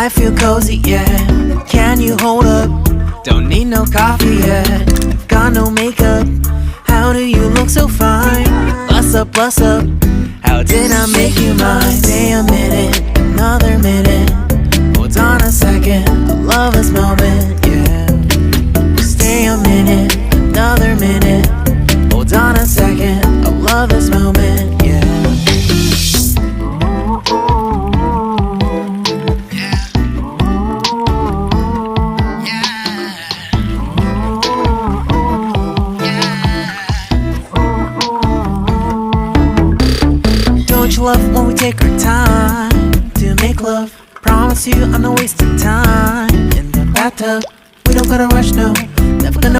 I feel cozy, yeah. Can you hold up? Don't need no coffee yet. Got no makeup. How do you look so fine? Bust up, bust up. How did I make you mine? Stay a minute, another minute. Hold on a second, I love this moment, yeah. Stay a minute, another minute. Hold on a second, I love this moment, yeah. Don't you love when we take our time to make love? Promise you I'm not wasting time in the bathtub. We don't gotta rush, no. Never gonna